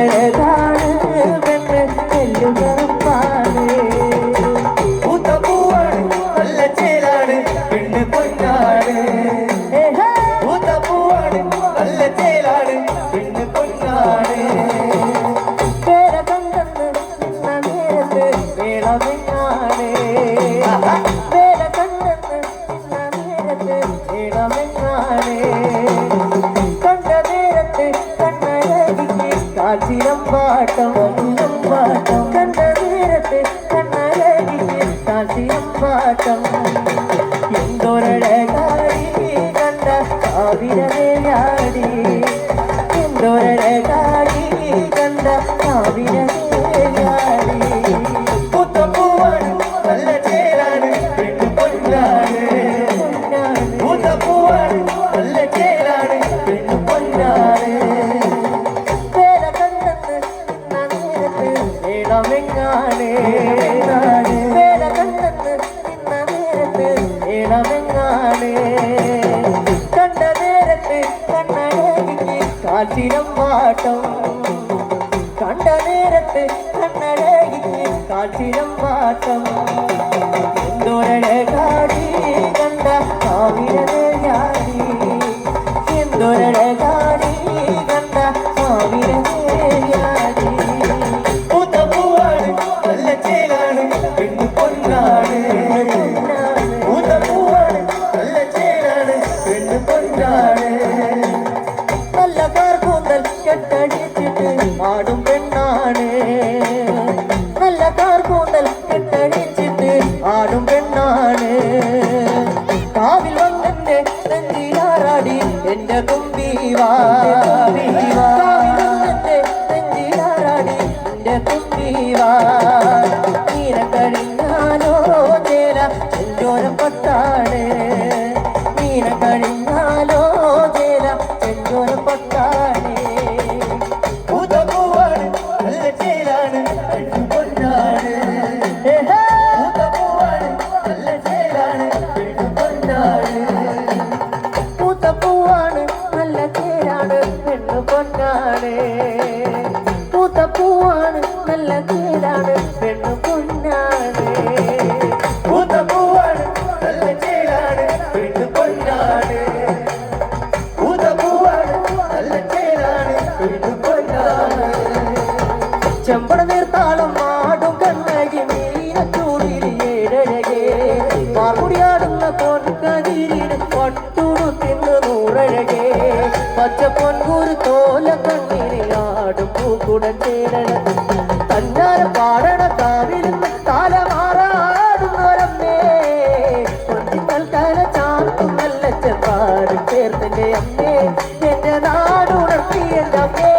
എന്തോരഴകാണ് പെണ്ണ് നെല്ലുകറുപ്പാണ് പൂത്തപ്പൂവാണ് നല്ല ചേലാണ് പെണ്ണ് പൊന്നാണ് പൂത്തപ്പൂവാണ് നല്ല ചേലാണ് പെണ്ണ് പൊന്നാണ് പേര കണ്ടെന്ന് നിന്ന നേരത്ത് വേളമെങ്ങാണ് പേര കണ്ടെന്ന് നിന്ന നേരത്ത് വേളമെങ്ങാണ് കണ്ട നേരത്ത് കണ്ണഴകിക്ക് കാച്ചിരം പാട്ടം കണ്ട നേരത്ത് കണ്ണഴകിക്ക് കാച്ചിരം പാട്ടം എന്തോരഴകാടി കണ്ട കാവിരവേയാടി എന്തോരഴകാടി കണ്ട കാവിരവേയാടി പൂത്തപ്പൂവാണ് നല്ല ചേലാണ് പെണ്ണ് പൊന്നാണ് പൂത്തപ്പൂവാണ് നല്ല ചേലാണ് പെണ്ണ് പൊന്നാണ് പേര കണ്ടെന്ന് നിന്ന നേരത്ത് വേളമെങ്ങാണ് പേര കണ്ടെന്ന് നിന്ന നേരത്ത് വേളമെങ്ങാണ് കണ്ട നേരത്ത് കണ്ണഴകിക്ക് കാച്ചിരം പാട്ടം കണ്ട നേരത്ത് കണ്ണഴകിക്ക് കാച്ചിരം പാട്ടം എന്തോരഴകാടി കണ്ട കാവിരവേയാടി എന്തോരഴകാടി കണ്ട കാവിരവേയാടി പൂത്തപ്പൂവാണ് നല്ല ചേലാണ് പെണ്ണ് പൊന്നാണ് പൂത്തപ്പൂവാണ് നല്ല ചേലാണ് പെണ്ണ് പൊന്നാണ് നല്ല കാർകൂന്തൽ കെട്ടടിച്ചിട്ട് ആടും പെണ്ണാണ് നല്ല കാർകൂന്തൽ കെട്ടടിച്ചിട്ട് ആടും പെണ്ണാണ് കാവിൽ വന്നെന്റെ നെഞ്ചിലാറാടി എന്റെ കുമ്പീവാ കാവിൽ വന്നെന്റെ നെഞ്ചിലാറാടി എന്റെ കുമ്പീവാ നീര കഴിഞ്ഞാലോ ചേര ചെഞ്ചോരം പട്ടാണ് നീര കഴിഞ്ഞാലോ ചേര ചെഞ്ചോരം പട്ടാണ് പൂത്തപ്പൂവാണ് നല്ല ചേലാണ് പെണ്ണ് പൊന്നാണ് പൂത്തപ്പൂവാണ് നല്ല ചേലാണ് പെണ്ണ് പൊന്നാണ് പൂത്തപ്പൂവാണ് നല്ല ചേരാണ് പെണ്ണു പൊന്നാണ് പൂത്തപ്പൂവാണ് നല്ല ചേരാണ് പെണ്ണു പൊന്നാണ് പൂത്തപ്പൂവാണ് നല്ല ചേലാണ് പെണ്ണ് പൊന്നാണ് പൂത്തപ്പൂവാണ് നല്ല ചേലാണ് പെണ്ണ് പൊന്നാണ് ചെമ്പട നീർത്താളം ആടും കണ്ണകി മീനച്ചൂടിൽ ഏഴഴകേ പാർമുടിയാടുന്ന പൊൻകതിരിന് പട്ടുടു തിന്ന് നൂറഴകേ പച്ച പൊൻകൂര് തോല കണ്ണിന് ആടും പൂക്കുടൻ ചേരണ തന്നാല പാടണ കാവിരുന്ന് കാലമാറാടുന്നൊരമ്മേ കൊഞ്ചിങ്ങൾ കല ചാർത്തും നല്ല ചെപ്പാട് ചേർത്തന്റെ അമ്മേ എന്റെ നാടുണർത്തി എന്റെ അമ്മേ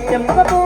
ചെമ്പക